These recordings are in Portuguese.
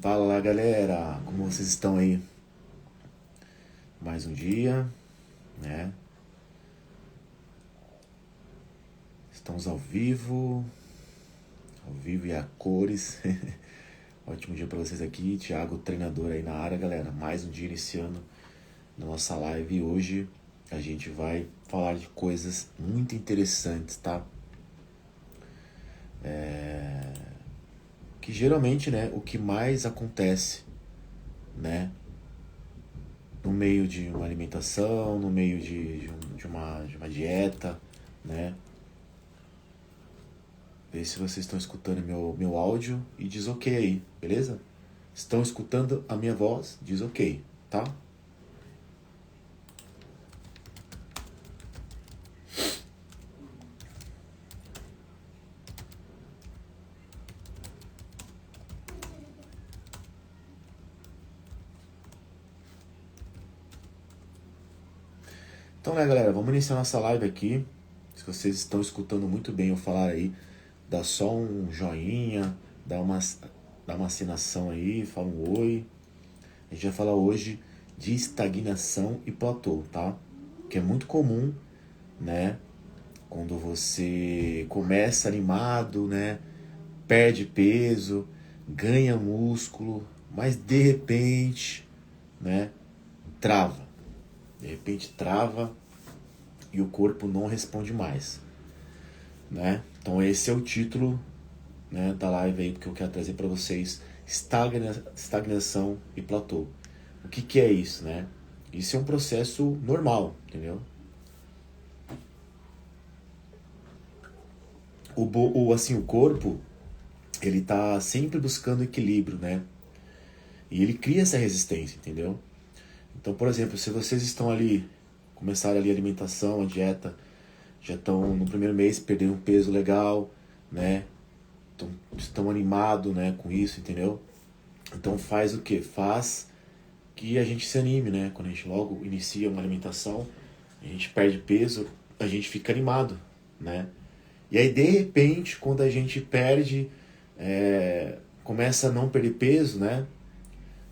Fala lá, galera, como vocês estão aí? Mais um dia, né? Estamos ao vivo e a cores. Ótimo dia para vocês aqui, Thiago, treinador aí na área, galera. Mais um dia iniciando na nossa live e hoje a gente vai falar de coisas muito interessantes, tá? Que geralmente, né, o que mais acontece, né, no meio de uma alimentação, no meio de uma dieta, né? Vê se vocês estão escutando meu áudio e diz ok aí, beleza? Estão escutando a minha voz? Diz ok, tá? Então, né, galera, vamos iniciar nossa live aqui. Se vocês estão escutando muito bem eu falar aí, dá só um joinha, dá uma assinação aí, fala um oi. A gente vai falar hoje de estagnação e platô, tá? Que é muito comum, né? Quando você começa animado, né? Perde peso, ganha músculo, mas de repente, né? Trava. De repente trava e o corpo não responde mais, né? Então esse é o título, né, da live aí que eu quero trazer para vocês: estagnação e platô. O que é isso, né? Isso é um processo normal, entendeu? O corpo, ele tá sempre buscando equilíbrio, né? E ele cria essa resistência, entendeu? Então, por exemplo, se vocês estão ali, começaram ali a alimentação, a dieta, já estão no primeiro mês perdendo um peso legal, né? Estão animados, né, com isso, entendeu? Então faz o que? Faz que a gente se anime, né? Quando a gente logo inicia uma alimentação, a gente perde peso, a gente fica animado, né? E aí, de repente, quando a gente perde, começa a não perder peso, né?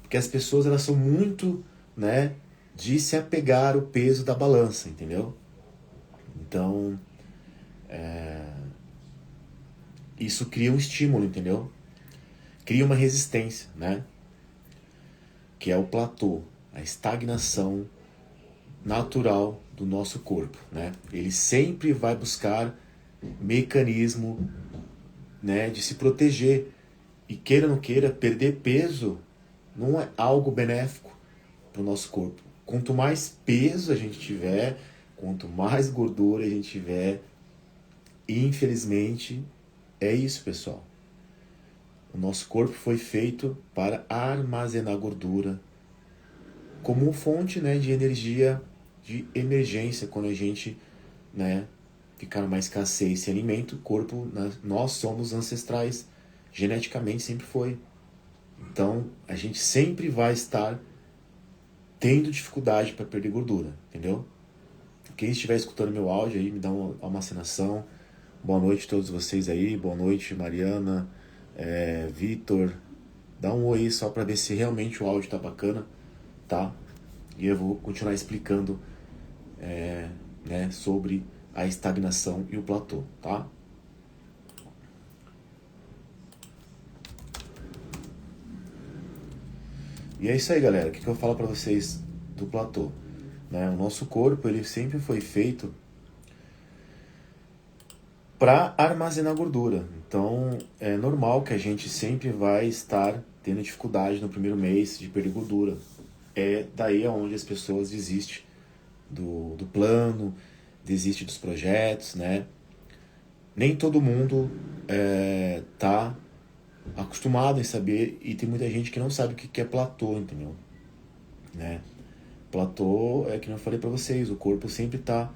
Porque as pessoas, elas são muito, né, de se apegar ao peso da balança, entendeu? Então, isso cria um estímulo, entendeu? Cria uma resistência, né? Que é o platô, a estagnação natural do nosso corpo, né? Ele sempre vai buscar mecanismo, né, de se proteger. E queira ou não queira, perder peso não é algo benéfico para o nosso corpo. Quanto mais peso a gente tiver, quanto mais gordura a gente tiver, infelizmente, é isso, pessoal. O nosso corpo foi feito para armazenar gordura como fonte, né, de energia de emergência quando a gente, né, ficar numa escassez sem alimento. O corpo, nós somos ancestrais, geneticamente sempre foi. Então a gente sempre vai estar tendo dificuldade para perder gordura, entendeu? Quem estiver escutando meu áudio aí, me dá uma assinação. Boa noite a todos vocês aí, boa noite Mariana, Vitor. Dá um oi só para ver se realmente o áudio tá bacana, tá? E eu vou continuar explicando, né, sobre a estagnação e o platô, tá? E é isso aí, galera. O que eu falo para vocês do platô? Né? O nosso corpo, ele sempre foi feito para armazenar gordura. Então, é normal que a gente sempre vai estar tendo dificuldade no primeiro mês de perder gordura. É daí aonde as pessoas desistem do plano, desistem dos projetos, né? Nem todo mundo tá acostumado em saber, e tem muita gente que não sabe o que é platô, entendeu? Né? Platô é que eu falei para vocês, o corpo sempre está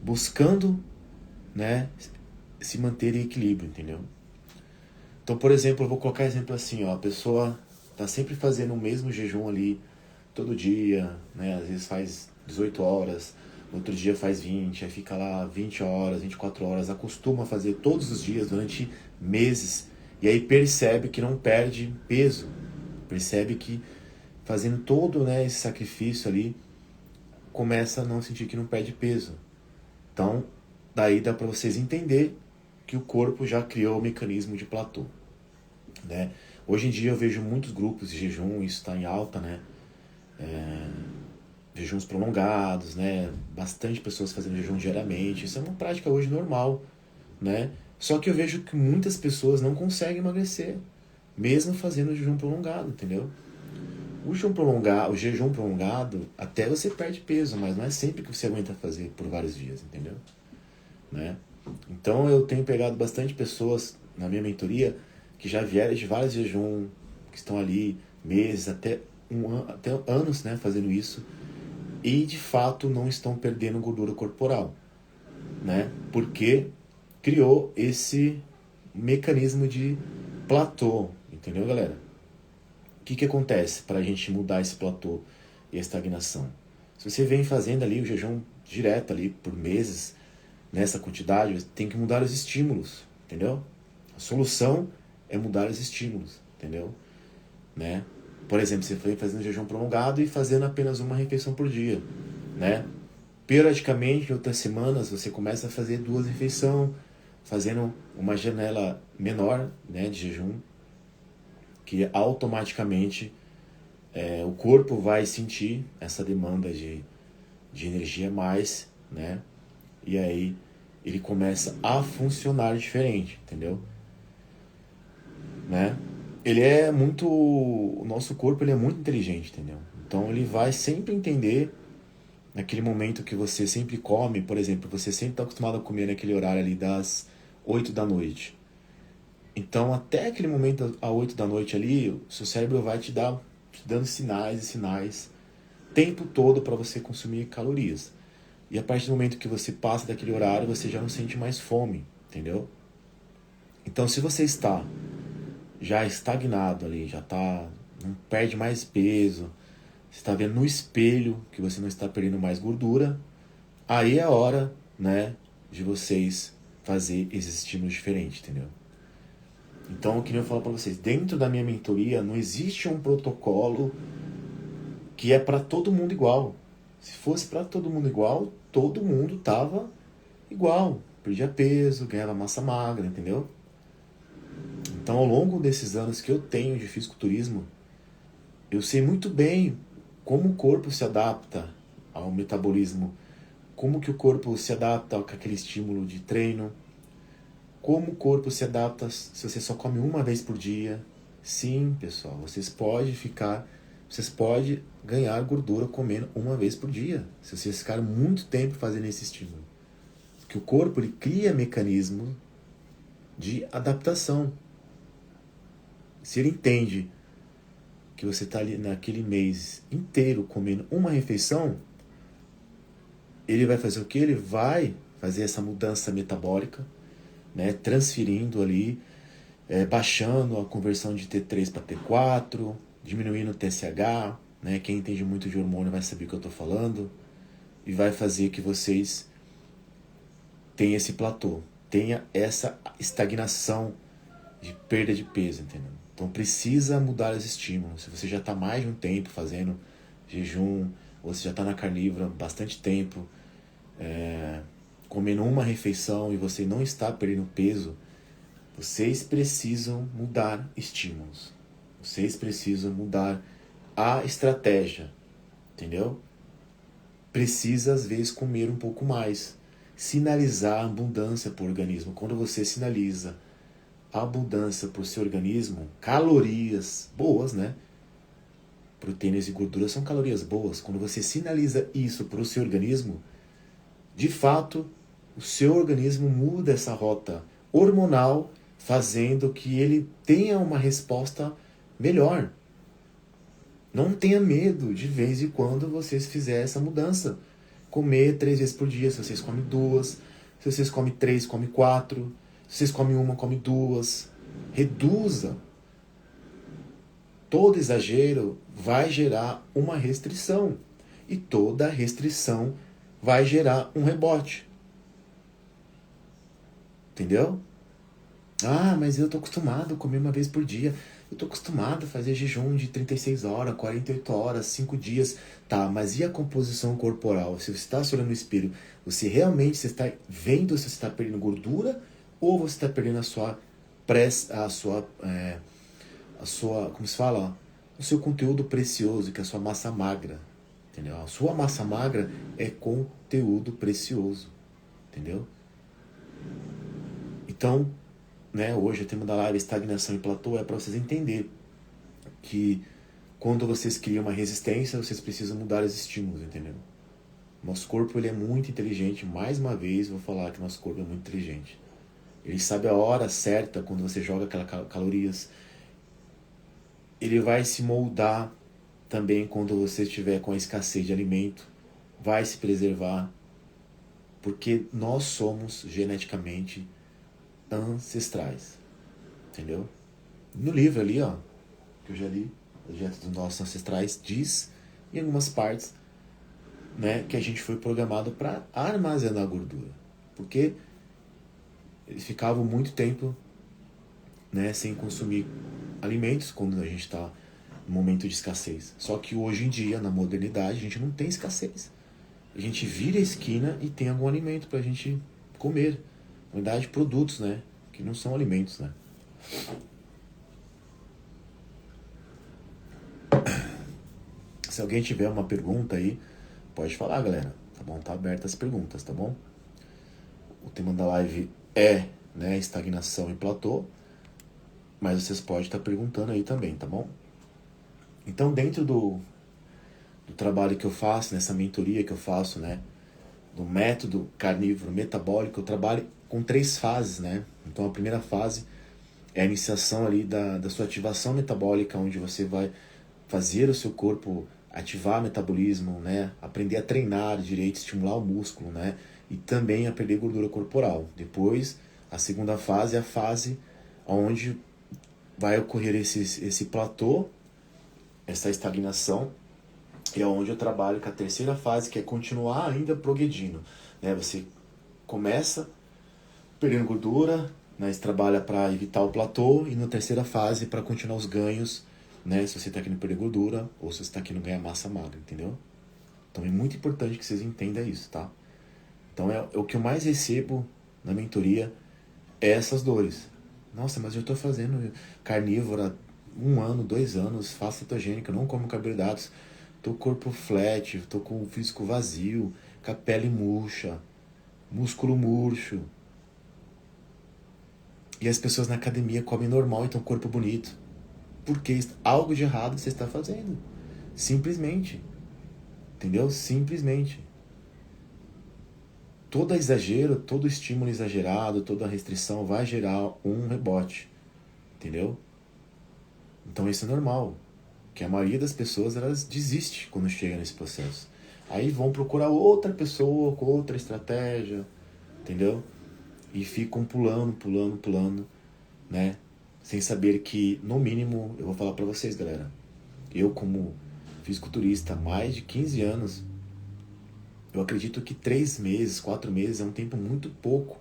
buscando, né, se manter em equilíbrio, entendeu? Então, por exemplo, eu vou colocar exemplo assim, ó, a pessoa tá sempre fazendo o mesmo jejum ali todo dia, né, às vezes faz 18 horas, no outro dia faz 20, aí fica lá 20 horas, 24 horas, acostuma a fazer todos os dias durante meses, E aí percebe que não perde peso. Percebe que fazendo todo, né, esse sacrifício ali, começa a não sentir que não perde peso. Então, daí dá para vocês entender que o corpo já criou o mecanismo de platô, né? Hoje em dia eu vejo muitos grupos de jejum, isso está em alta, né? Jejuns prolongados, né? Bastante pessoas fazendo jejum diariamente. Isso é uma prática hoje normal, né? Só que eu vejo que muitas pessoas não conseguem emagrecer, mesmo fazendo jejum prolongado, entendeu? O jejum prolongado, até você perde peso, mas não é sempre que você aguenta fazer por vários dias, entendeu? Né? Então eu tenho pegado bastante pessoas na minha mentoria que já vieram de vários jejum, que estão ali meses, até anos, né, fazendo isso, e de fato não estão perdendo gordura corporal, né? Porque criou esse mecanismo de platô, entendeu, galera? O que acontece para a gente mudar esse platô e a estagnação? Se você vem fazendo ali o jejum direto ali por meses, nessa quantidade, tem que mudar os estímulos, entendeu? A solução é mudar os estímulos, entendeu? Né? Por exemplo, você foi fazendo jejum prolongado e fazendo apenas uma refeição por dia, né? Periodicamente, em outras semanas, você começa a fazer 2 refeições, fazendo uma janela menor, né, de jejum, que automaticamente o corpo vai sentir essa demanda de energia mais, né? E aí ele começa a funcionar diferente, entendeu? Né? Ele é muito... O nosso corpo ele é muito inteligente, entendeu? Então ele vai sempre entender naquele momento que você sempre come, por exemplo, você sempre está acostumado a comer naquele horário ali das 8 da noite. Então até aquele momento, às 8 da noite ali, o seu cérebro vai te dando sinais e sinais o tempo todo para você consumir calorias. E a partir do momento que você passa daquele horário, você já não sente mais fome, entendeu? Então se você está já estagnado ali, não perde mais peso, você está vendo no espelho que você não está perdendo mais gordura, aí é a hora, né, de vocês fazer esses estímulos diferentes, entendeu? Então, eu queria falar para vocês, dentro da minha mentoria não existe um protocolo que é para todo mundo igual. Se fosse para todo mundo igual, todo mundo tava igual, perdia peso, ganhava massa magra, entendeu? Então, ao longo desses anos que eu tenho de fisiculturismo, eu sei muito bem como o corpo se adapta ao metabolismo, como que o corpo se adapta com aquele estímulo de treino, como o corpo se adapta se você só come uma vez por dia. Sim, pessoal, vocês podem ganhar gordura comendo uma vez por dia, se vocês ficarem muito tempo fazendo esse estímulo. Porque o corpo ele cria mecanismo de adaptação. Se ele entende que você está ali naquele mês inteiro comendo uma refeição, ele vai fazer o que? Ele vai fazer essa mudança metabólica, né? Transferindo ali, baixando a conversão de T3 para T4, diminuindo o TSH, né? Quem entende muito de hormônio vai saber o que eu estou falando, e vai fazer que vocês tenham esse platô, tenha essa estagnação de perda de peso, entendeu? Então precisa mudar os estímulos. Se você já está mais de um tempo fazendo jejum, ou você já está na carnívora bastante tempo, comendo uma refeição e você não está perdendo peso, vocês precisam mudar estímulos. Vocês precisam mudar a estratégia, entendeu? Precisa às vezes comer um pouco mais, sinalizar a abundância para o organismo. Quando você sinaliza a abundância para o seu organismo, calorias boas, né? Proteínas e gorduras são calorias boas. Quando você sinaliza isso para o seu organismo, de fato, o seu organismo muda essa rota hormonal, fazendo que ele tenha uma resposta melhor. Não tenha medo de vez em quando vocês fizerem essa mudança. Comer 3 vezes por dia, se vocês comem 2, se vocês comem 3, comem 4, se vocês comem 1, comem 2. Reduza. Todo exagero vai gerar uma restrição. E toda restrição vai gerar um rebote. Entendeu? Ah, mas eu tô acostumado a comer uma vez por dia. Eu tô acostumado a fazer jejum de 36 horas, 48 horas, 5 dias. Tá, mas e a composição corporal? Se você está se olhando no espelho, você realmente você está vendo se você está perdendo gordura ou você está perdendo a sua, como se fala? O seu conteúdo precioso, que é a sua massa magra. Entendeu? A sua massa magra é conteúdo precioso. Entendeu? Então, né, hoje o tema da live estagnação e platô é para vocês entenderem que quando vocês criam uma resistência, vocês precisam mudar os estímulos, entendeu? Nosso corpo ele é muito inteligente, mais uma vez vou falar que nosso corpo é muito inteligente. Ele sabe a hora certa quando você joga aquelas calorias. Ele vai se moldar também quando você estiver com a escassez de alimento, vai se preservar, porque nós somos geneticamente ancestrais, entendeu? No livro ali, ó, que eu já li, a dieta dos nossos ancestrais, diz em algumas partes, né, que a gente foi programado para armazenar gordura, porque eles ficavam muito tempo, né, sem consumir alimentos quando a gente está no momento de escassez. Só que hoje em dia, na modernidade, a gente não tem escassez. A gente vira a esquina e tem algum alimento para a gente comer. Na verdade, produtos, né, que não são alimentos, né. Se alguém tiver uma pergunta aí, pode falar, galera, tá bom? Tá aberta as perguntas, tá bom? O tema da live é, né, estagnação e platô, mas vocês podem estar perguntando aí também, tá bom? Então, dentro do trabalho que eu faço, nessa mentoria que eu faço, né, do método carnívoro metabólico, eu trabalho com 3 fases, né? Então, a primeira fase é a iniciação ali da sua ativação metabólica, onde você vai fazer o seu corpo ativar o metabolismo, né? Aprender a treinar direito, estimular o músculo, né? E também a perder gordura corporal. Depois, a segunda fase é a fase onde vai ocorrer esse platô, essa estagnação, e é onde eu trabalho com a terceira fase, que é continuar ainda progredindo, né? Você começa perdendo gordura, né? Você trabalha para evitar o platô, e na terceira fase para continuar os ganhos, né? Se você está querendo perder gordura ou se você está querendo ganhar massa magra, entendeu? Então é muito importante que vocês entendam isso, tá? Então é o que eu mais recebo na mentoria é essas dores. Nossa, mas eu estou fazendo carnívora 1 ano, 2 anos, faço cetogênica, não como carboidratos, tô com o corpo flat, tô com o físico vazio, com a pele murcha, músculo murcho. E as pessoas na academia comem normal e têm um corpo bonito. Porque algo de errado você está fazendo. Simplesmente. Entendeu? Simplesmente. Todo exagero, todo estímulo exagerado, toda restrição vai gerar um rebote. Entendeu? Então isso é normal. Que a maioria das pessoas, elas desiste quando chega nesse processo. Aí vão procurar outra pessoa com outra estratégia. Entendeu? E ficam pulando, né? Sem saber que, no mínimo, eu vou falar pra vocês, galera. Eu, como fisiculturista há mais de 15 anos, eu acredito que 3 meses, 4 meses é um tempo muito pouco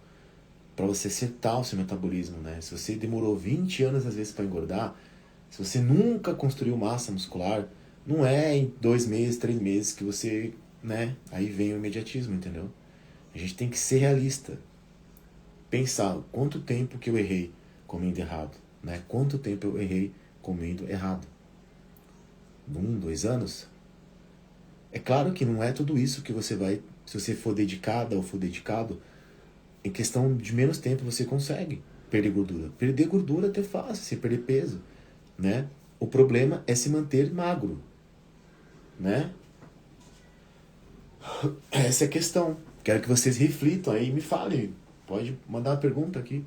para você acertar o seu metabolismo, né? Se você demorou 20 anos, às vezes, para engordar, se você nunca construiu massa muscular, não é em 2 meses, 3 meses que você, né? Aí vem o imediatismo, entendeu? A gente tem que ser realista. Pensar quanto tempo que eu errei comendo errado, né? Quanto tempo eu errei comendo errado? 1, 2 anos? É claro que não é tudo isso que você vai, se você for dedicada ou for dedicado, em questão de menos tempo você consegue perder gordura. Perder gordura é até fácil, você perder peso, né? O problema é se manter magro, né? Essa é a questão. Quero que vocês reflitam aí e me falem. Pode mandar uma pergunta aqui.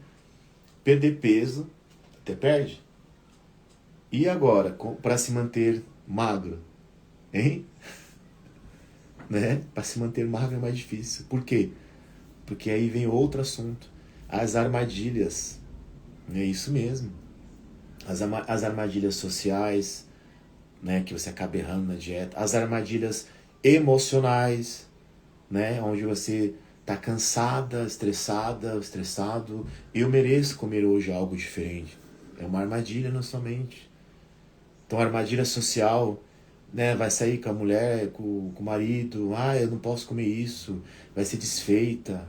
Perder peso, até perde. E agora, para se manter magro? Hein? Né? Para se manter magro é mais difícil. Por quê? Porque aí vem outro assunto. As armadilhas. É isso mesmo. As armadilhas sociais, né, que você acaba errando na dieta. As armadilhas emocionais, né, onde você tá cansada, estressada, estressado. Eu mereço comer hoje algo diferente. É uma armadilha na sua mente. Então, a armadilha social, né? Vai sair com a mulher, com o marido. Ah, eu não posso comer isso. Vai ser desfeita.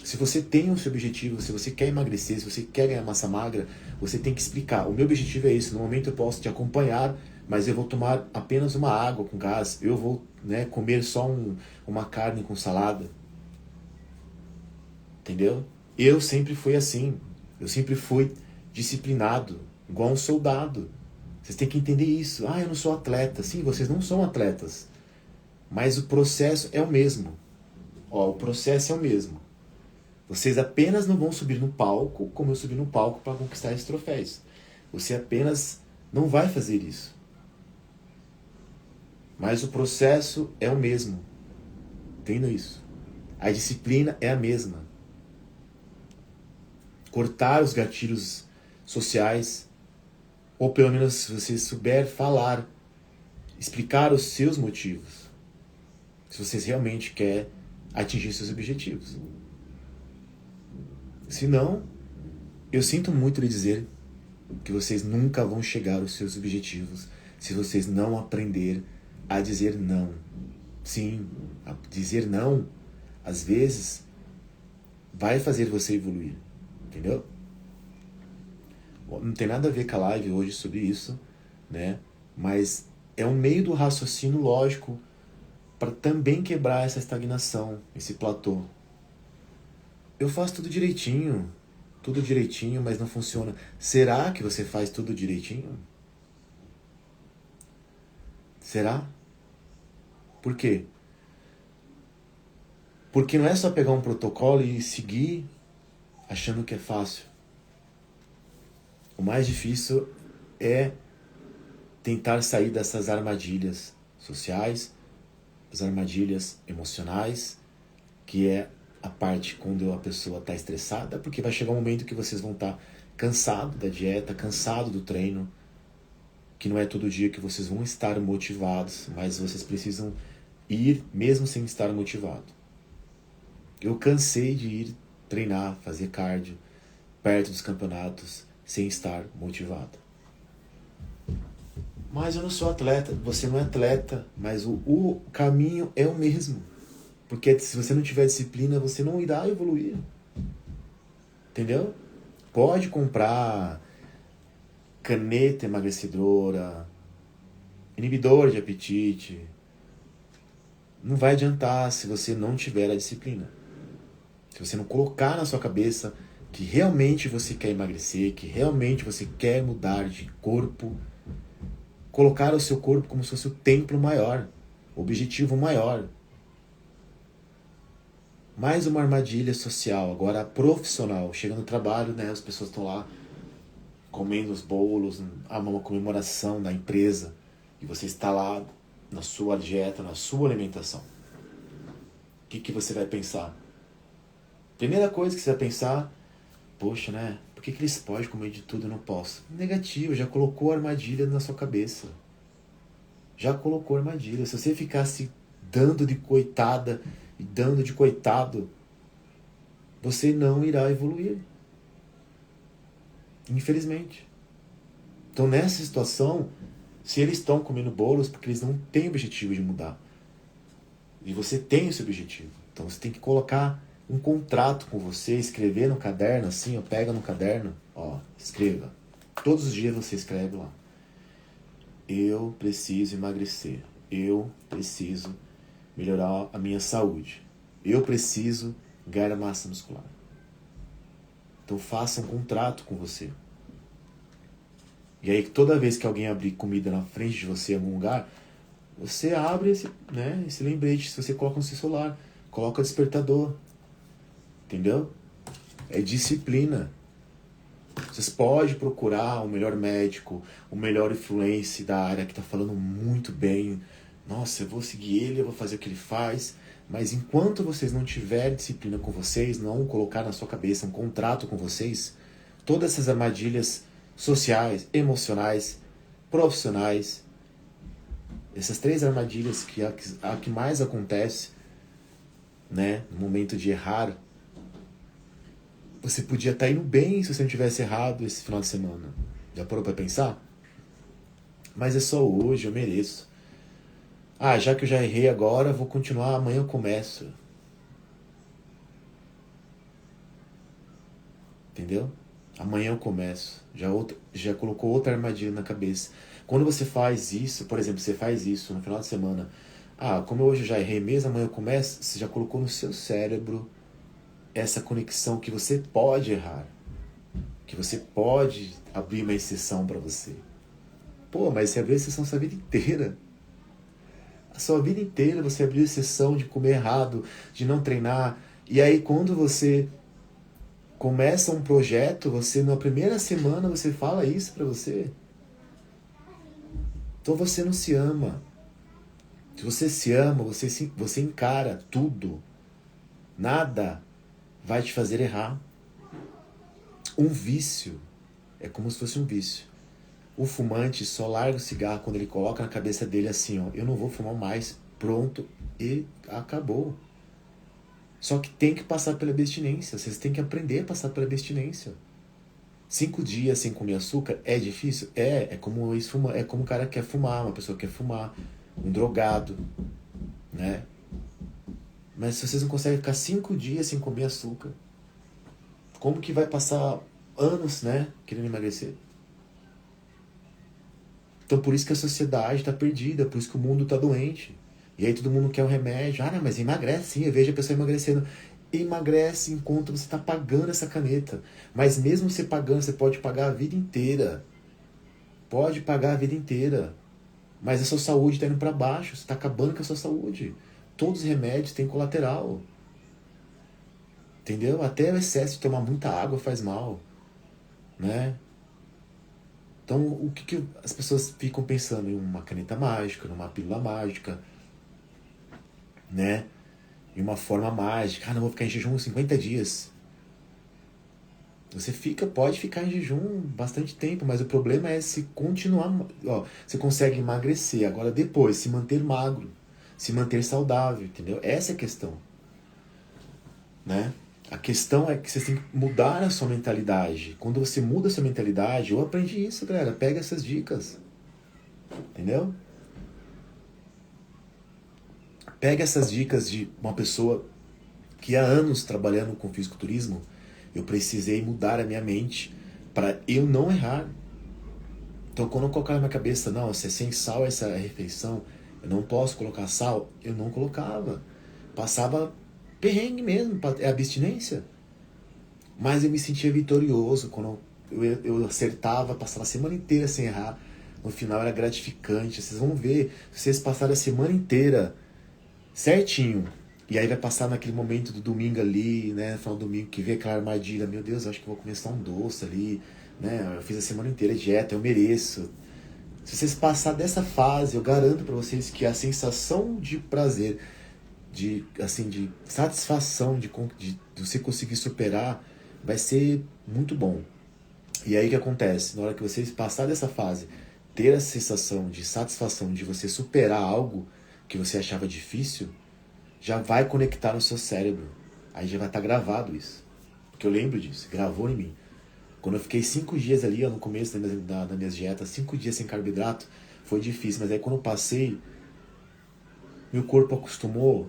Se você tem o seu objetivo, se você quer emagrecer, se você quer ganhar massa magra, você tem que explicar. O meu objetivo é esse. No momento eu posso te acompanhar, mas eu vou tomar apenas uma água com gás. Eu vou, né, comer só uma carne com salada. Entendeu? Eu sempre fui assim. Eu sempre fui disciplinado, igual um soldado. Vocês têm que entender isso. Ah, eu não sou atleta. Sim, vocês não são atletas. Mas o processo é o mesmo. Ó, o processo é o mesmo. Vocês apenas não vão subir no palco como eu subi no palco para conquistar esses troféus. Você apenas não vai fazer isso. Mas o processo é o mesmo. Entenda isso. A disciplina é a mesma. Cortar os gatilhos sociais, ou pelo menos se você souber falar, explicar os seus motivos. Se vocês realmente querem atingir seus objetivos. Se não, eu sinto muito lhe dizer que vocês nunca vão chegar aos seus objetivos se vocês não aprender a dizer não. Sim, a dizer não, às vezes, vai fazer você evoluir. Entendeu? Não tem nada a ver com a live hoje sobre isso, né? Mas é um meio do raciocínio lógico para também quebrar essa estagnação, esse platô. Eu faço tudo direitinho, mas não funciona. Será que você faz tudo direitinho? Será? Por quê? Porque não é só pegar um protocolo e seguir achando que é fácil. O mais difícil é tentar sair dessas armadilhas sociais, as armadilhas emocionais, que é a parte quando a pessoa está estressada, porque vai chegar um momento que vocês vão estar cansados da dieta, cansados do treino, que não é todo dia que vocês vão estar motivados, mas vocês precisam ir mesmo sem estar motivado. Eu cansei de ir treinar, fazer cardio, perto dos campeonatos, sem estar motivado. Mas eu não sou atleta. Você não é atleta, mas o caminho é o mesmo. Porque se você não tiver disciplina, você não irá evoluir. Entendeu? Pode comprar caneta emagrecedora, inibidor de apetite. Não vai adiantar se você não tiver a disciplina. Se você não colocar na sua cabeça que realmente você quer emagrecer, que realmente você quer mudar de corpo, colocar o seu corpo como se fosse o templo maior, o objetivo maior. Mais uma armadilha social, agora profissional. Chega no trabalho, né, as pessoas estão lá comendo os bolos, uma comemoração da empresa, e você está lá na sua dieta, na sua alimentação. O que você vai pensar? Primeira coisa que você vai pensar, poxa, né, por que eles podem comer de tudo e eu não posso? Negativo, já colocou armadilha na sua cabeça. Já colocou armadilha. Se você ficar se dando de coitada e dando de coitado, você não irá evoluir. Infelizmente. Então, nessa situação, se eles estão comendo bolos, porque eles não têm objetivo de mudar. E você tem esse objetivo. Então, você tem que colocar um contrato com você, escrever no caderno, assim, ó, pega no caderno, ó, escreva. Todos os dias você escreve lá. Eu preciso emagrecer. Eu preciso melhorar a minha saúde. Eu preciso ganhar massa muscular. Então faça um contrato com você. E aí toda vez que alguém abrir comida na frente de você em algum lugar, você abre esse lembrete. Se você coloca no seu celular, coloca despertador. Entendeu? É disciplina. Vocês podem procurar o melhor médico, o melhor influencer da área que está falando muito bem. Nossa, eu vou seguir ele, eu vou fazer o que ele faz. Mas enquanto vocês não tiverem disciplina com vocês, não colocar na sua cabeça um contrato com vocês, todas essas armadilhas sociais, emocionais, profissionais, essas três armadilhas que a que mais acontece, né? No momento de errar, você podia estar indo bem se você não tivesse errado esse final de semana. Já parou pra pensar? Mas é só hoje, eu mereço. Ah, já que eu já errei agora, vou continuar, amanhã eu começo. Entendeu? Amanhã eu começo. Já colocou outra armadilha na cabeça. Quando você faz isso, por exemplo, você faz isso no final de semana. Ah, como hoje eu já errei mesmo, amanhã eu começo. Você já colocou no seu cérebro essa conexão que você pode errar. Que você pode abrir uma exceção para você. Pô, mas você abriu exceção a sua vida inteira. A sua vida inteira você abriu exceção de comer errado, de não treinar. E aí quando você começa um projeto, você na primeira semana você fala isso pra você. Então você não se ama. Se você se ama, você encara tudo. Nada vai te fazer errar. Um vício é como se fosse um vício. O fumante só larga o cigarro quando ele coloca na cabeça dele assim, ó, eu não vou fumar mais, pronto, e acabou. Só que tem que passar pela abstinência, vocês têm que aprender a passar pela abstinência. 5 dias sem comer açúcar é difícil? É como é como um cara que quer fumar, uma pessoa que quer fumar, um drogado, né? Mas se vocês não conseguem ficar 5 dias sem comer açúcar, como que vai passar anos, né, querendo emagrecer? Então por isso que a sociedade está perdida, por isso que o mundo está doente. E aí todo mundo quer um remédio. Ah, não, mas emagrece sim, eu vejo a pessoa emagrecendo. Emagrece enquanto você está pagando essa caneta. Mas mesmo você pagando, você pode pagar a vida inteira. Pode pagar a vida inteira. Mas a sua saúde está indo para baixo, você está acabando com a sua saúde. Todos os remédios têm colateral. Entendeu? Até o excesso de tomar muita água faz mal. Né? Então, o que as pessoas ficam pensando em uma caneta mágica, numa pílula mágica, né? Em uma forma mágica. Ah, não, vou ficar em jejum 50 dias. Você pode ficar em jejum bastante tempo, mas o problema é se continuar. Ó, você consegue emagrecer, agora depois, se manter magro, se manter saudável, entendeu? Essa é a questão. Né? A questão é que você tem que mudar a sua mentalidade. Quando você muda a sua mentalidade, eu aprendi isso, galera. Pega essas dicas. Entendeu? Pega essas dicas de uma pessoa que há anos trabalhando com fisiculturismo, eu precisei mudar a minha mente para eu não errar. Então quando eu colocar na minha cabeça, não, se é sem sal essa refeição, eu não posso colocar sal, eu não colocava. Passava perrengue mesmo, é abstinência. Mas eu me sentia vitorioso quando eu acertava, passava a semana inteira sem errar. No final era gratificante. Vocês vão ver, vocês passaram a semana inteira certinho. E aí vai passar naquele momento do domingo ali, né? No final do domingo que vê aquela armadilha. Meu Deus, eu acho que vou começar um doce ali, né? Eu fiz a semana inteira de dieta, eu mereço. Se vocês passar dessa fase, eu garanto para vocês que a sensação de prazer, de satisfação de você conseguir superar, vai ser muito bom. E aí o que acontece? Na hora que vocês passar dessa fase, ter a sensação de satisfação de você superar algo que você achava difícil, já vai conectar no seu cérebro. Aí já vai estar gravado isso. Porque eu lembro disso, gravou em mim. Quando eu fiquei 5 dias ali, ó, no começo das minhas dietas, 5 dias sem carboidrato, foi difícil. Mas aí quando eu passei, meu corpo acostumou,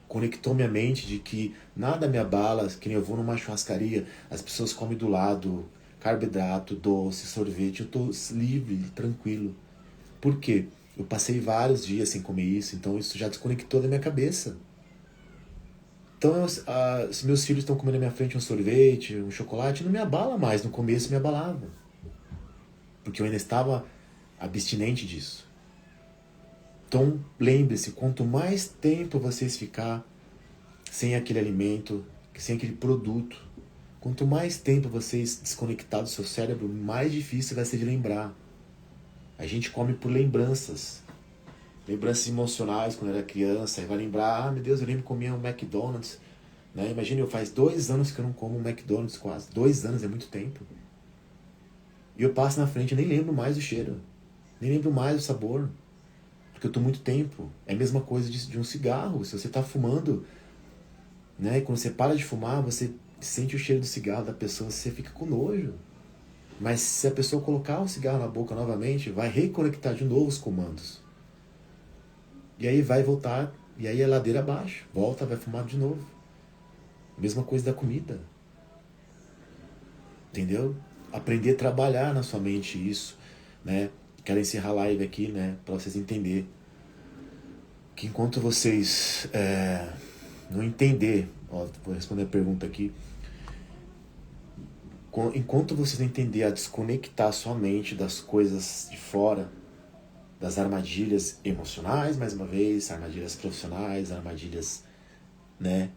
conectou minha mente de que nada me abala, que nem eu vou numa churrascaria, as pessoas comem do lado, carboidrato, doce, sorvete, eu tô livre, tranquilo. Por quê? Eu passei vários dias sem comer isso, então isso já desconectou da minha cabeça. Então, se meus filhos estão comendo na minha frente um sorvete, um chocolate, não me abala mais. No começo me abalava. Porque eu ainda estava abstinente disso. Então, lembre-se, quanto mais tempo vocês ficar sem aquele alimento, sem aquele produto, quanto mais tempo vocês desconectar do seu cérebro, mais difícil vai ser de lembrar. A gente come por lembranças. Lembranças emocionais quando era criança. Aí vai lembrar, ah, meu Deus, eu lembro que comia um McDonald's. Né? Imagina, faz 2 anos que eu não como um McDonald's quase. 2 anos é muito tempo. E eu passo na frente e nem lembro mais do cheiro. Nem lembro mais do sabor. Porque porque eu tô muito tempo. É a mesma coisa de um cigarro. Se você tá fumando, né? E quando você para de fumar, você sente o cheiro do cigarro da pessoa, você fica com nojo. Mas se a pessoa colocar o cigarro na boca novamente, vai reconectar de novo os comandos. E aí vai voltar, e aí é ladeira abaixo. Volta, vai fumar de novo. Mesma coisa da comida. Entendeu? Aprender a trabalhar na sua mente isso, né? Quero encerrar a live aqui, né? Para vocês entenderem que enquanto vocês não entender, ó, vou responder a pergunta aqui. Enquanto vocês não entender a desconectar a sua mente das coisas de fora, das armadilhas emocionais, mais uma vez, armadilhas profissionais, armadilhas, né?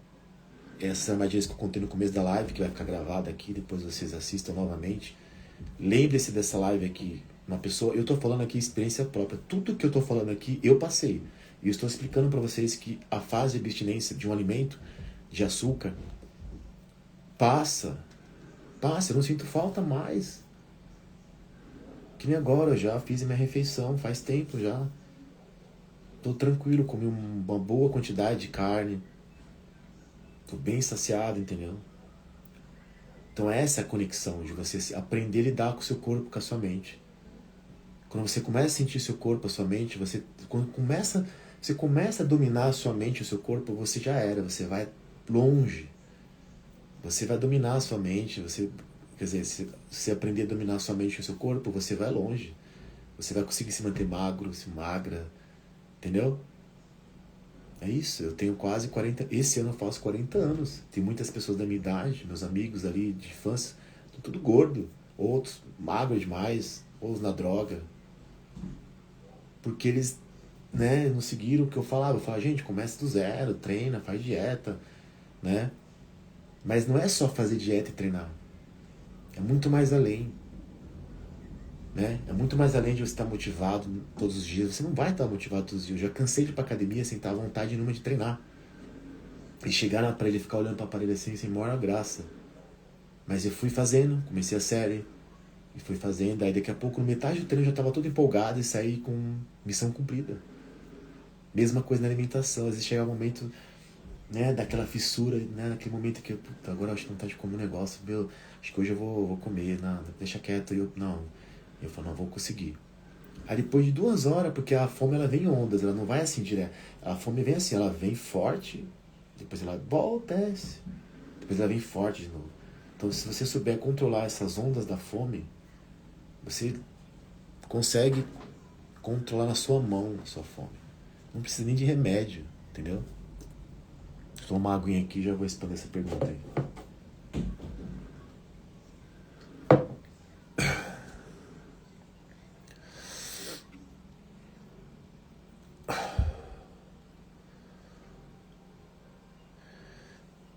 Essas armadilhas que eu contei no começo da live, que vai ficar gravada aqui, depois vocês assistam novamente. Lembre-se dessa live aqui. Uma pessoa, eu estou falando aqui experiência própria. Tudo que eu estou falando aqui, eu passei. E eu estou explicando para vocês que a fase de abstinência de um alimento, de açúcar, passa, eu não sinto falta mais. Que nem agora, eu já fiz a minha refeição, faz tempo já. Estou tranquilo, comi uma boa quantidade de carne. Estou bem saciado, entendeu? Então essa é a conexão de você aprender a lidar com o seu corpo, com a sua mente. Quando você começa a sentir seu corpo, a sua mente, você começa a dominar a sua mente, o seu corpo, você já era, você vai longe. Você vai dominar a sua mente, quer dizer, se você aprender a dominar a sua mente e o seu corpo, você vai longe. Você vai conseguir se manter magro, se magra, entendeu? É isso, eu tenho quase 40, esse ano eu faço 40 anos. Tem muitas pessoas da minha idade, meus amigos ali de infância, estão tudo gordo, outros magros demais, outros na droga. Porque eles, né, não seguiram o que eu falava. Eu falava, gente, começa do zero, treina, faz dieta, né? Mas não é só fazer dieta e treinar. É muito mais além. Né? É muito mais além de você estar motivado todos os dias. Você não vai estar motivado todos os dias. Eu já cansei de ir pra academia sem estar à vontade nenhuma de treinar. E chegar na aparelho e ficar olhando para o aparelho assim, sem maior graça. Mas eu fui fazendo, comecei a série. E fui fazendo. Aí daqui a pouco, no metade do treino, eu já estava todo empolgado e saí com missão cumprida. Mesma coisa na alimentação. Às vezes chega um momento, né, daquela fissura, né, naquele momento que eu, puta, agora eu acho que não tá de comer um negócio. Meu, acho que hoje eu vou comer. Não, deixa quieto. Eu falo, não, vou conseguir. Aí depois de 2 horas, porque a fome ela vem em ondas, ela não vai assim direto. A fome vem assim, ela vem forte, depois ela volta, desce, depois ela vem forte de novo. Então se você souber controlar essas ondas da fome, você consegue controlar na sua mão a sua fome. Não precisa nem de remédio, entendeu? Vou tomar uma aguinha aqui e já vou responder essa pergunta aí.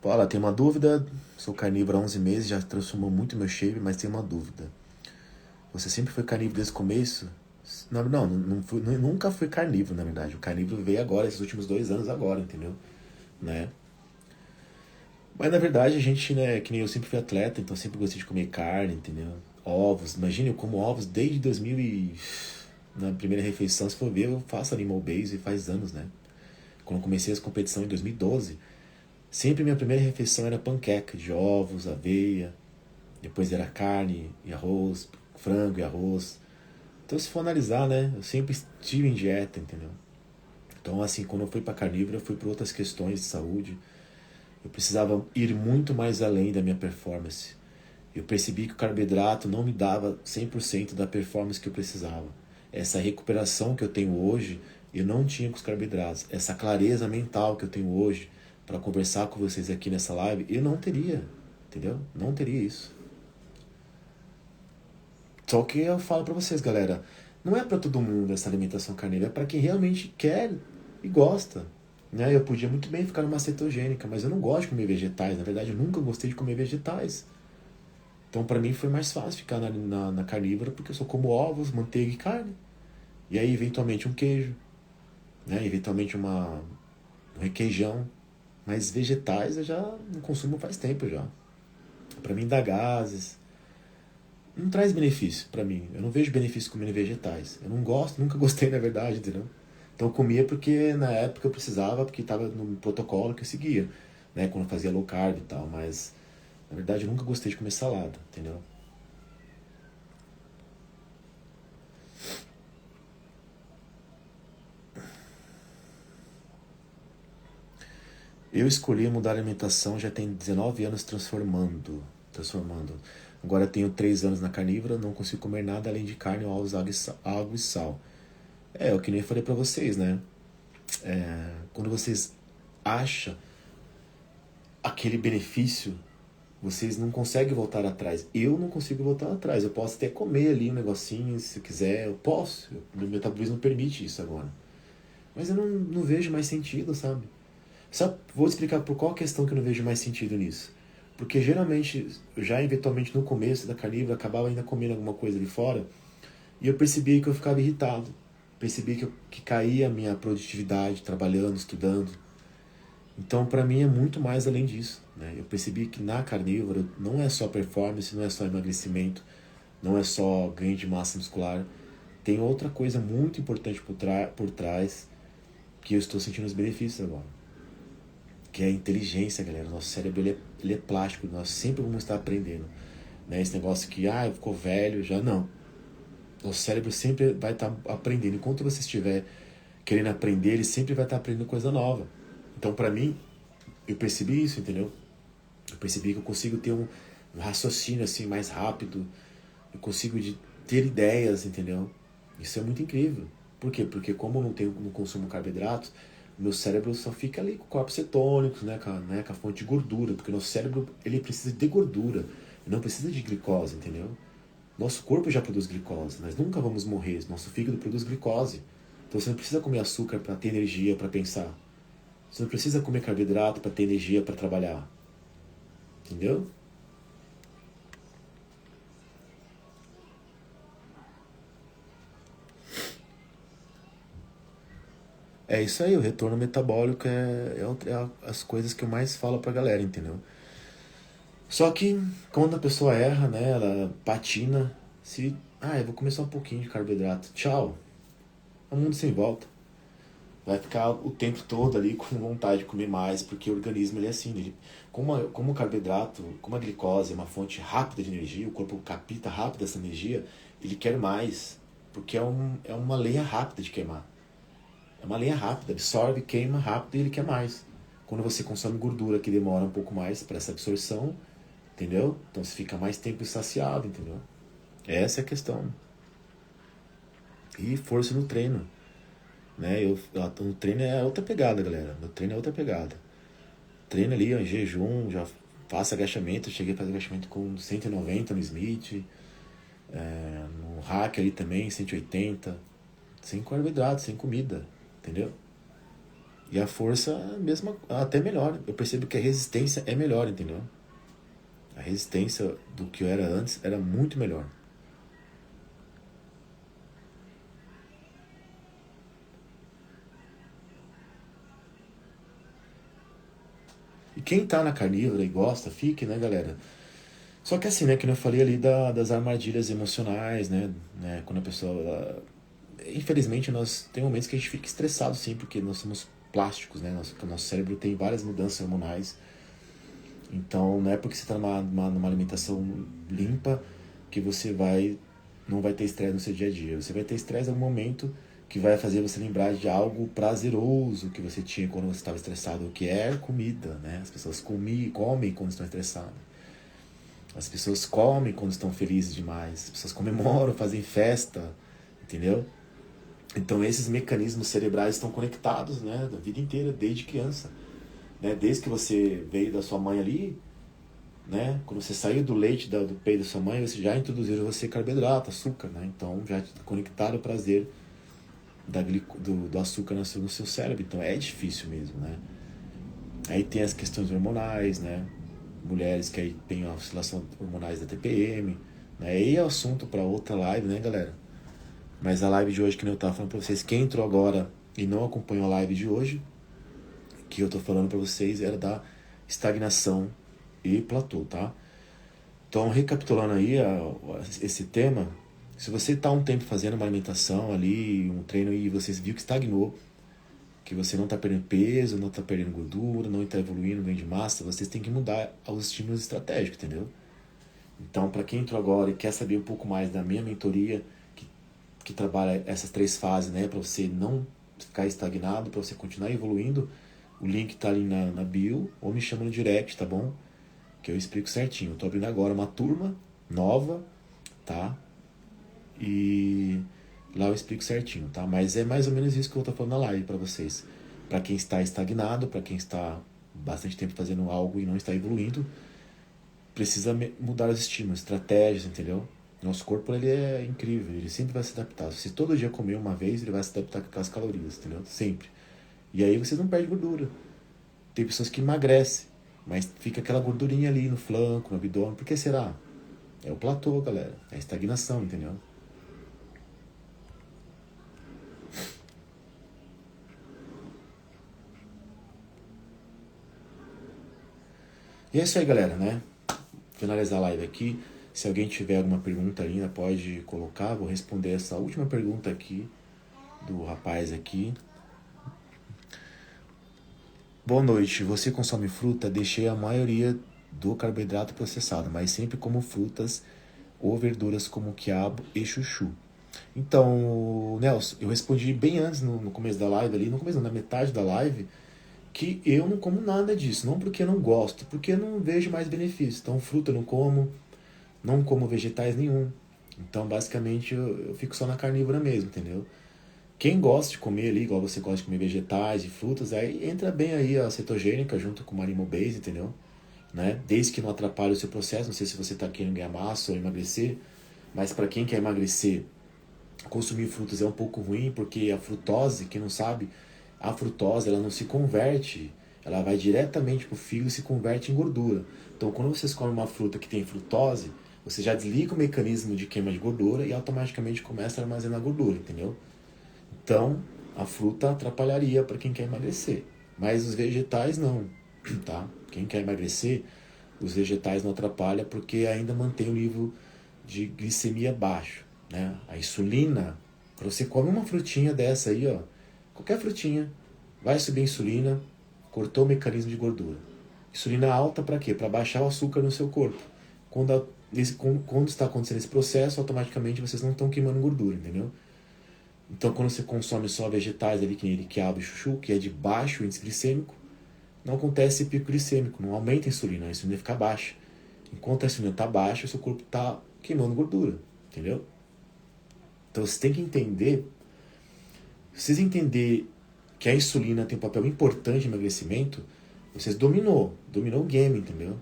Olha, tem uma dúvida. Sou carnívoro há 11 meses, já transformou muito meu shape, mas tem uma dúvida. Você sempre foi carnívoro desde o começo? Não fui, nunca fui carnívoro, na verdade. O carnívoro veio agora, esses últimos 2 anos agora, entendeu? Né? Mas na verdade a gente, né, que nem eu sempre fui atleta, então sempre gostei de comer carne, entendeu? Ovos, imagina, eu como ovos desde 2000 e... Na primeira refeição, se for ver, eu faço animal base faz anos, né? Quando eu comecei as competições em 2012, sempre minha primeira refeição era panqueca de ovos, aveia, depois era carne e arroz, frango e arroz. Então se for analisar, né, eu sempre estive em dieta, entendeu? Então assim, quando eu fui para carnívoro, eu fui por outras questões de saúde. Eu precisava ir muito mais além da minha performance. Eu percebi que o carboidrato não me dava 100% da performance que eu precisava. Essa recuperação que eu tenho hoje, eu não tinha com os carboidratos. Essa clareza mental que eu tenho hoje para conversar com vocês aqui nessa live, eu não teria, entendeu? Não teria isso. Só que eu falo para vocês, galera, não é para todo mundo essa alimentação carnívora, é para quem realmente quer e gosta. Né? Eu podia muito bem ficar numa cetogênica, mas eu não gosto de comer vegetais. Na verdade, eu nunca gostei de comer vegetais. Então, para mim, foi mais fácil ficar na carnívora, porque eu só como ovos, manteiga e carne. E aí, eventualmente, um queijo. Né? Eventualmente, um requeijão. Mas vegetais eu já não consumo faz tempo já. Para mim, dá gases. Não traz benefício para mim. Eu não vejo benefício comendo vegetais. Eu não gosto, nunca gostei, na verdade, entendeu? Então eu comia porque na época eu precisava, porque estava no protocolo que eu seguia, né? Quando eu fazia low carb e tal, mas na verdade eu nunca gostei de comer salada, entendeu? Eu escolhi mudar a alimentação já tem 19 anos transformando. Agora tenho 3 anos na carnívora, não consigo comer nada além de carne, ovos, água e sal. É o que nem eu falei pra vocês, né? Quando vocês acham aquele benefício, vocês não conseguem voltar atrás. Eu não consigo voltar atrás. Eu posso até comer ali um negocinho, se eu quiser, eu posso. Meu metabolismo permite isso agora. Mas eu não vejo mais sentido, sabe? Só vou explicar por qual questão que eu não vejo mais sentido nisso. Porque geralmente, já eventualmente no começo da carnívora, eu acabava ainda comendo alguma coisa ali fora, e eu percebi que eu ficava irritado. Percebi que caía a minha produtividade, trabalhando, estudando. Então, para mim, é muito mais além disso, né? Eu percebi que na carnívora não é só performance, não é só emagrecimento, não é só ganho de massa muscular. Tem outra coisa muito importante por trás que eu estou sentindo os benefícios agora. Que é a inteligência, galera. Nosso cérebro ele é plástico, nós sempre vamos estar aprendendo. Né? Esse negócio que, ficou velho, já não. Nosso cérebro sempre vai estar aprendendo. Enquanto você estiver querendo aprender, ele sempre vai estar aprendendo coisa nova. Então, para mim, eu percebi isso, entendeu? Eu percebi que eu consigo ter um raciocínio assim mais rápido. Eu consigo ter ideias, entendeu? Isso é muito incrível. Por quê? Porque como eu não consumo carboidratos, meu cérebro só fica ali com corpos cetônicos, né, com a fonte de gordura, porque o nosso cérebro ele precisa de gordura, ele não precisa de glicose, entendeu? Nosso corpo já produz glicose, nós nunca vamos morrer, nosso fígado produz glicose. Então você não precisa comer açúcar para ter energia para pensar. Você não precisa comer carboidrato para ter energia para trabalhar. Entendeu? É isso aí, o retorno metabólico é as coisas que eu mais falo pra galera, entendeu? Só que quando a pessoa erra, né, ela patina, eu vou comer só um pouquinho de carboidrato, tchau, é um mundo sem volta. Vai ficar o tempo todo ali com vontade de comer mais, porque o organismo ele é assim, como o carboidrato, como a glicose é uma fonte rápida de energia, o corpo capta rápido essa energia, ele quer mais, porque é uma lenha rápida de queimar. É uma lenha rápida, absorve, queima rápido e ele quer mais. Quando você consome gordura que demora um pouco mais para essa absorção, entendeu? Então você fica mais tempo saciado, entendeu? Essa é a questão. E força no treino. Né? No treino é outra pegada, galera. No treino é outra pegada. Treino ali em jejum, já faço agachamento. Eu cheguei a fazer agachamento com 190 no Smith. No hack ali também, 180. Sem carboidrato, sem comida. Entendeu? E a força, mesmo, até melhor. Eu percebo que a resistência é melhor, entendeu? A resistência do que eu era antes era muito melhor. E quem tá na carnívora e gosta, fique, né, galera? Só que assim, né, que eu falei ali das armadilhas emocionais, né? Quando a pessoa... Infelizmente, tem momentos que a gente fica estressado, sim, porque nós somos plásticos, né? Nosso cérebro tem várias mudanças hormonais. Então, não é porque você está numa alimentação limpa que você não vai ter estresse no seu dia a dia. Você vai ter estresse em algum momento que vai fazer você lembrar de algo prazeroso que você tinha quando você estava estressado, que é comida, né? As pessoas comem quando estão estressadas. As pessoas comem quando estão felizes demais. As pessoas comemoram, fazem festa, entendeu? Então esses mecanismos cerebrais estão conectados, né, da vida inteira, desde criança. Né? Desde que você veio da sua mãe ali, né? Quando você saiu do leite do peito da sua mãe, você já introduziram você carboidrato, açúcar, né? Então já conectaram o prazer do açúcar no seu cérebro. Então é difícil mesmo, né? Aí tem as questões hormonais, né? Mulheres que aí tem a oscilação hormonais da TPM, né? E é assunto para outra live, né, galera? Mas a live de hoje, que eu tava falando pra vocês, quem entrou agora e não acompanhou a live de hoje, que eu tô falando pra vocês, era da estagnação e platô, tá? Então, recapitulando aí esse tema, se você tá um tempo fazendo uma alimentação ali, um treino e você viu que estagnou, que você não está perdendo peso, não está perdendo gordura, não está evoluindo, ganho de massa, vocês têm que mudar os estímulos estratégicos, entendeu? Então, para quem entrou agora e quer saber um pouco mais da minha mentoria, que trabalha essas 3 fases, né, para você não ficar estagnado, para você continuar evoluindo, o link tá ali na bio, ou me chama no direct, tá bom? Que eu explico certinho. Eu tô abrindo agora uma turma nova, tá? E lá eu explico certinho, tá? Mas é mais ou menos isso que eu tô falando na live para vocês. Para quem está estagnado, para quem está bastante tempo fazendo algo e não está evoluindo, precisa mudar os estímulos, estratégias, entendeu? Nosso corpo, ele é incrível, ele sempre vai se adaptar. Se todo dia comer uma vez, ele vai se adaptar com aquelas calorias, entendeu? Sempre. E aí vocês não perdem gordura. Tem pessoas que emagrecem, mas fica aquela gordurinha ali no flanco, no abdômen. Por que será? É o platô, galera. É a estagnação, entendeu? E é isso aí, galera, né? Finalizar a live aqui. Se alguém tiver alguma pergunta ainda, pode colocar. Vou responder essa última pergunta aqui do rapaz aqui. Boa noite. Você consome fruta? Deixei a maioria do carboidrato processado, mas sempre como frutas ou verduras como quiabo e chuchu. Então, Nelson, eu respondi bem antes, no começo da live ali, no começo não, na metade da live, que eu não como nada disso. Não porque eu não gosto, porque eu não vejo mais benefícios. Então, fruta eu não como vegetais nenhum. Então, basicamente, eu fico só na carnívora mesmo, entendeu? Quem gosta de comer ali, igual você gosta de comer vegetais e frutas, aí entra bem aí a cetogênica junto com o animal base, entendeu? Né? Desde que não atrapalhe o seu processo, não sei se você está querendo ganhar massa ou emagrecer, mas para quem quer emagrecer, consumir frutas é um pouco ruim, porque a frutose, quem não sabe, a frutose ela não se converte, ela vai diretamente para o fígado e se converte em gordura. Então, quando vocês comem uma fruta que tem frutose, você já desliga o mecanismo de queima de gordura e automaticamente começa a armazenar gordura, entendeu? Então, a fruta atrapalharia para quem quer emagrecer, mas os vegetais não, tá? Quem quer emagrecer, os vegetais não atrapalham porque ainda mantém o nível de glicemia baixo, né? A insulina, quando você come uma frutinha dessa aí, ó, qualquer frutinha, vai subir a insulina, cortou o mecanismo de gordura. Insulina alta para quê? Para baixar o açúcar no seu corpo. Quando está acontecendo esse processo, automaticamente vocês não estão queimando gordura, entendeu? Então, quando você consome só vegetais ali, que nem quiabo e chuchu, que é de baixo índice glicêmico, não acontece pico glicêmico, não aumenta a insulina fica baixa. Enquanto a insulina está baixa, o seu corpo está queimando gordura, entendeu? Então, você tem que entender, se vocês entenderem que a insulina tem um papel importante no emagrecimento, vocês dominou o game, entendeu?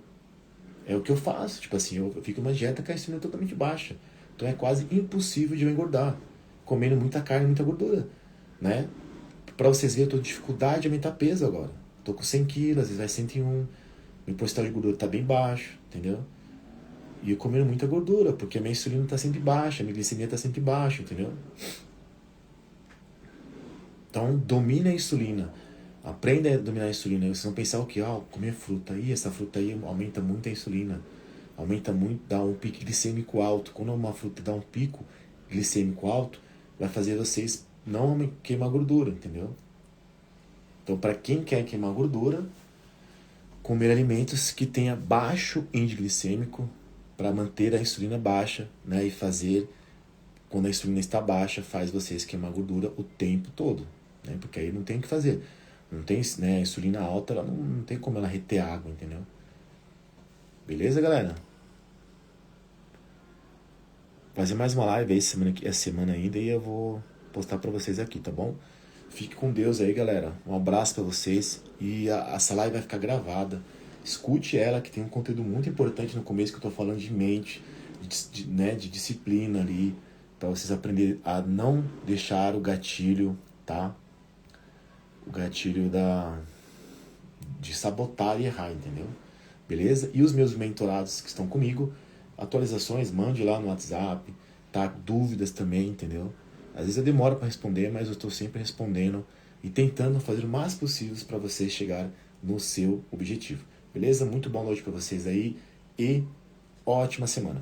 É o que eu faço, tipo assim, eu fico numa dieta com a insulina totalmente baixa. Então é quase impossível de eu engordar, comendo muita carne, muita gordura, né? Pra vocês verem, eu tô com dificuldade de aumentar peso agora. Tô com 100 quilos, às vezes vai 101. Meu porcentagem de gordura tá bem baixo, entendeu? E eu comendo muita gordura, porque a minha insulina tá sempre baixa, a minha glicemia tá sempre baixa, entendeu? Então, domina a insulina. Aprenda a dominar a insulina. Vocês vão pensar o quê? Comer fruta. Essa fruta aí aumenta muito a insulina. Aumenta muito, dá um pico glicêmico alto. Quando uma fruta dá um pico glicêmico alto, vai fazer vocês não queimar gordura, entendeu? Então, para quem quer queimar gordura, comer alimentos que tenha baixo índice glicêmico para manter a insulina baixa, né? E fazer, quando a insulina está baixa, faz vocês queimar gordura o tempo todo, né? Porque aí não tem o que fazer. Não tem, né? A insulina alta, ela não tem como ela reter água, entendeu? Beleza, galera? Vou fazer mais uma live aí essa semana ainda e eu vou postar pra vocês aqui, tá bom? Fique com Deus aí, galera. Um abraço pra vocês. E essa live vai ficar gravada. Escute ela, que tem um conteúdo muito importante no começo, que eu tô falando de mente, né, de disciplina ali, pra vocês aprenderem a não deixar o gatilho, tá? O gatilho de sabotar e errar, entendeu? Beleza? E os meus mentorados que estão comigo, atualizações, mande lá no WhatsApp, tá? Dúvidas também, entendeu? Às vezes eu demoro para responder, mas eu estou sempre respondendo e tentando fazer o mais possível para você chegar no seu objetivo. Beleza? Muito boa noite para vocês aí e ótima semana.